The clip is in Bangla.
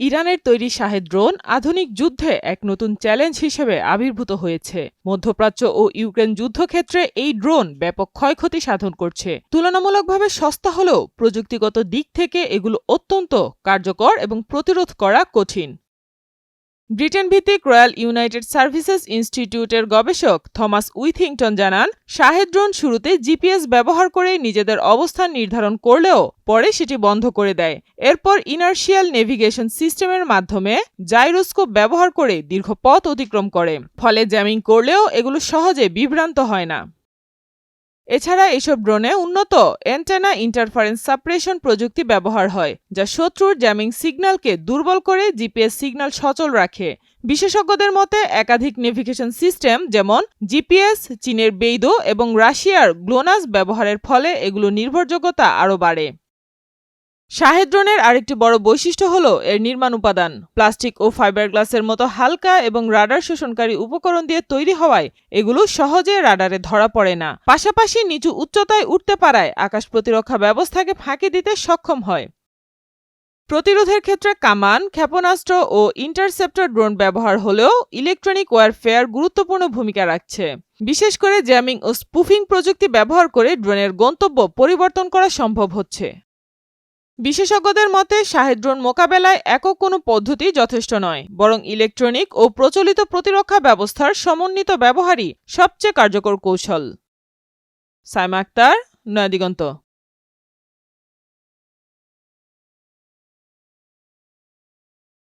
ইরানের তৈরি শাহেদ ড্রোন আধুনিক যুদ্ধে এক নতুন চ্যালেঞ্জ হিসেবে আবির্ভূত হয়েছে। মধ্যপ্রাচ্য ও ইউক্রেন যুদ্ধক্ষেত্রে এই ড্রোন ব্যাপক ক্ষয়ক্ষতি সাধন করছে। তুলনামূলকভাবে সস্তা হলেও প্রযুক্তিগত দিক থেকে এগুলো অত্যন্ত কার্যকর এবং প্রতিরোধ করা কঠিন। ব্রিটেন ভিত্তিক রয়্যাল ইউনাইটেড সার্ভিসেস ইনস্টিটিউটের গবেষক থমাস উইথিংটন জানান, শাহেদ ড্রোন শুরুতে জিপিএস ব্যবহার করেই নিজেদের অবস্থান নির্ধারণ করলেও পরে সেটি বন্ধ করে দেয়। এরপর ইনার্শিয়াল নেভিগেশন সিস্টেমের মাধ্যমে জাইরোস্কোপ ব্যবহার করে দীর্ঘ পথ অতিক্রম করে, ফলে জ্যামিং করলেও এগুলো সহজে বিভ্রান্ত হয় না। এছাড়া এসব ড্রোনে উন্নত অ্যান্টেনা ইন্টারফারেন্স সাপ্রেশন প্রযুক্তি ব্যবহার হয়, যা শত্রুর জ্যামিং সিগন্যালকে দুর্বল করে জিপিএস সিগন্যাল সচল রাখে। বিশেষজ্ঞদের মতে একাধিক নেভিগেশন সিস্টেম যেমন জিপিএস, চীনের বেইদো এবং রাশিয়ার গ্লোনাস ব্যবহারের ফলে এগুলোর নির্ভরযোগ্যতা আরও বাড়ে। শাহেদ ড্রোনের আরেকটি বড় বৈশিষ্ট্য হলো এর নির্মাণ উপাদান। প্লাস্টিক ও ফাইবার গ্লাসের মতো হালকা এবং রাডার শোষণকারী উপকরণ দিয়ে তৈরি হওয়ায় এগুলো সহজে রাডারে ধরা পড়ে না। পাশাপাশি নিচু উচ্চতায় উঠতে পারায় আকাশ প্রতিরক্ষা ব্যবস্থাকে ফাঁকি দিতে সক্ষম হয়। প্রতিরোধের ক্ষেত্রে কামান, ক্ষেপণাস্ত্র ও ইন্টারসেপ্টর ড্রোন ব্যবহার হলেও ইলেকট্রনিক ওয়ারফেয়ার গুরুত্বপূর্ণ ভূমিকা রাখছে। বিশেষ করে জ্যামিং ও স্পুফিং প্রযুক্তি ব্যবহার করে ড্রোনের গন্তব্য পরিবর্তন করা সম্ভব হচ্ছে। বিশেষজ্ঞদের মতে শাহেদ ড্রোন মোকাবেলায় একক কোনো পদ্ধতি যথেষ্ট নয়, বরং ইলেকট্রনিক ও প্রচলিত প্রতিরক্ষা ব্যবস্থার সমন্বিত ব্যবহারই সবচেয়ে কার্যকর কৌশল। সাইমা আক্তার, নয়াদিগন্ত।